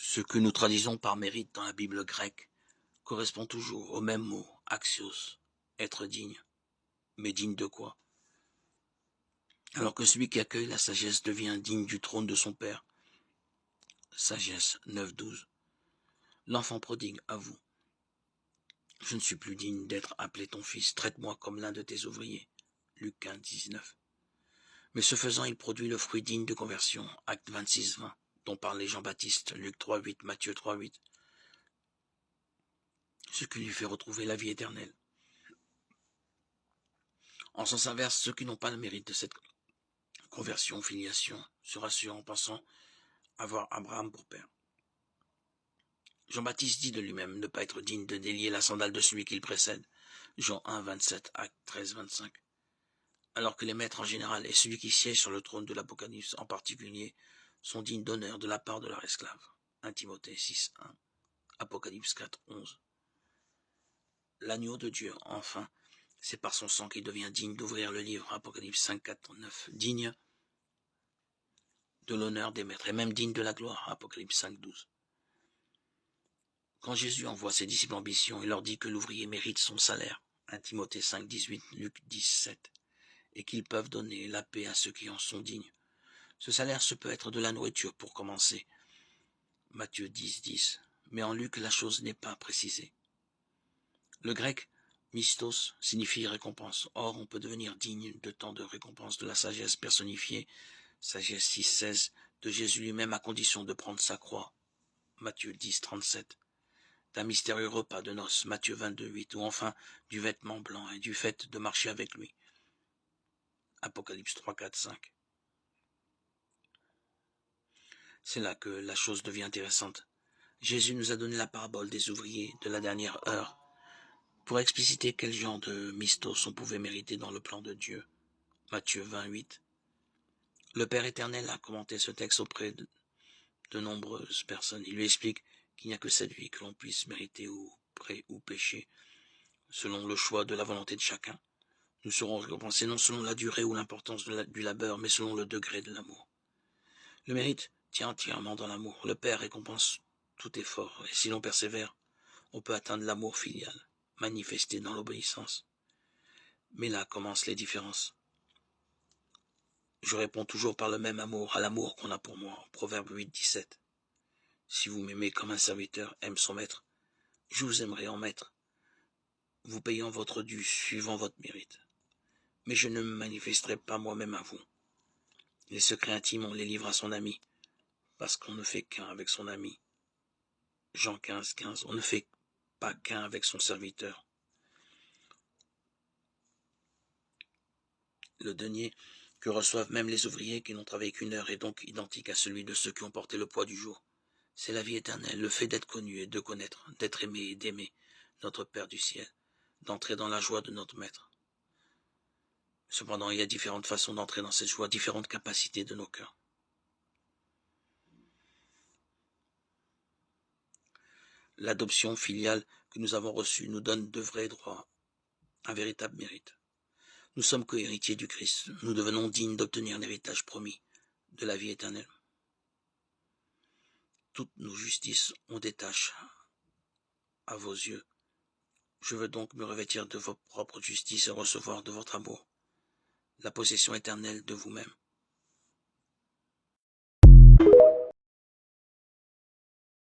Ce que nous traduisons par mérite dans la Bible grecque correspond toujours au même mot, axios, être digne. Mais digne de quoi? Alors que celui qui accueille la sagesse devient digne du trône de son Père. Sagesse 9.12. L'enfant prodigue avoue: je ne suis plus digne d'être appelé ton fils, traite-moi comme l'un de tes ouvriers. Luc 15.19. Mais ce faisant, il produit le fruit digne de conversion. Acte 26.20, dont parlait Jean-Baptiste. Luc 3.8, Matthieu 3.8. Ce qui lui fait retrouver la vie éternelle. En sens inverse, ceux qui n'ont pas le mérite de cette conversion, filiation, se rassurent en pensant avoir Abraham pour père. Jean-Baptiste dit de lui-même ne pas être digne de délier la sandale de celui qui le précède. Jean 1.27, Acte 13.25. Alors que les maîtres en général et celui qui siège sur le trône de l'Apocalypse en particulier sont dignes d'honneur de la part de leur esclave. 1 Timothée 6.1, Apocalypse 4.11. L'agneau de Dieu, enfin, c'est par son sang qu'il devient digne d'ouvrir le livre. Apocalypse 5.4.9. Digne de l'honneur des maîtres et même digne de la gloire. Apocalypse 5.12. Quand Jésus envoie ses disciples en mission, il leur dit que l'ouvrier mérite son salaire. 1 Timothée 5.18, Luc 10.7. Et qu'ils peuvent donner la paix à ceux qui en sont dignes. Ce salaire, ce peut être de la nourriture pour commencer. Matthieu 10.10. Mais en Luc, la chose n'est pas précisée. Le grec mistos signifie récompense. Or, on peut devenir digne de tant de récompenses de la sagesse personnifiée, sagesse 6.16, de Jésus lui-même à condition de prendre sa croix. Matthieu 10.37. D'un mystérieux repas de noces, Matthieu 22.8, ou enfin du vêtement blanc et du fait de marcher avec lui. Apocalypse 3, 4, 5. C'est là que la chose devient intéressante. Jésus nous a donné la parabole des ouvriers de la dernière heure pour expliciter quel genre de mistos on pouvait mériter dans le plan de Dieu. Matthieu 28. Le Père éternel a commenté ce texte auprès de nombreuses personnes. Il lui explique qu'il n'y a que cette vie que l'on puisse mériter ou pécher, selon le choix de la volonté de chacun. Nous serons récompensés non selon la durée ou l'importance du labeur, mais selon le degré de l'amour. Le mérite tient entièrement dans l'amour. Le Père récompense tout effort, et si l'on persévère, on peut atteindre l'amour filial, manifesté dans l'obéissance. Mais là commencent les différences. Je réponds toujours par le même amour à l'amour qu'on a pour moi. Proverbe 8.17. Si vous m'aimez comme un serviteur aime son maître, je vous aimerai en maître, vous payant votre dû suivant votre mérite. Mais je ne me manifesterai pas moi-même à vous. Les secrets intimes, on les livre à son ami, parce qu'on ne fait qu'un avec son ami. Jean 15.15. On ne fait pas qu'un avec son serviteur. Le denier que reçoivent même les ouvriers qui n'ont travaillé qu'une heure est donc identique à celui de ceux qui ont porté le poids du jour. C'est la vie éternelle, le fait d'être connu et de connaître, d'être aimé et d'aimer notre Père du ciel, d'entrer dans la joie de notre Maître. Cependant, il y a différentes façons d'entrer dans cette joie, différentes capacités de nos cœurs. L'adoption filiale que nous avons reçue nous donne de vrais droits, un véritable mérite. Nous sommes co-héritiers du Christ, nous devenons dignes d'obtenir l'héritage promis de la vie éternelle. Toutes nos justices ont des tâches à vos yeux. Je veux donc me revêtir de vos propres justices et recevoir de votre amour la possession éternelle de vous-même.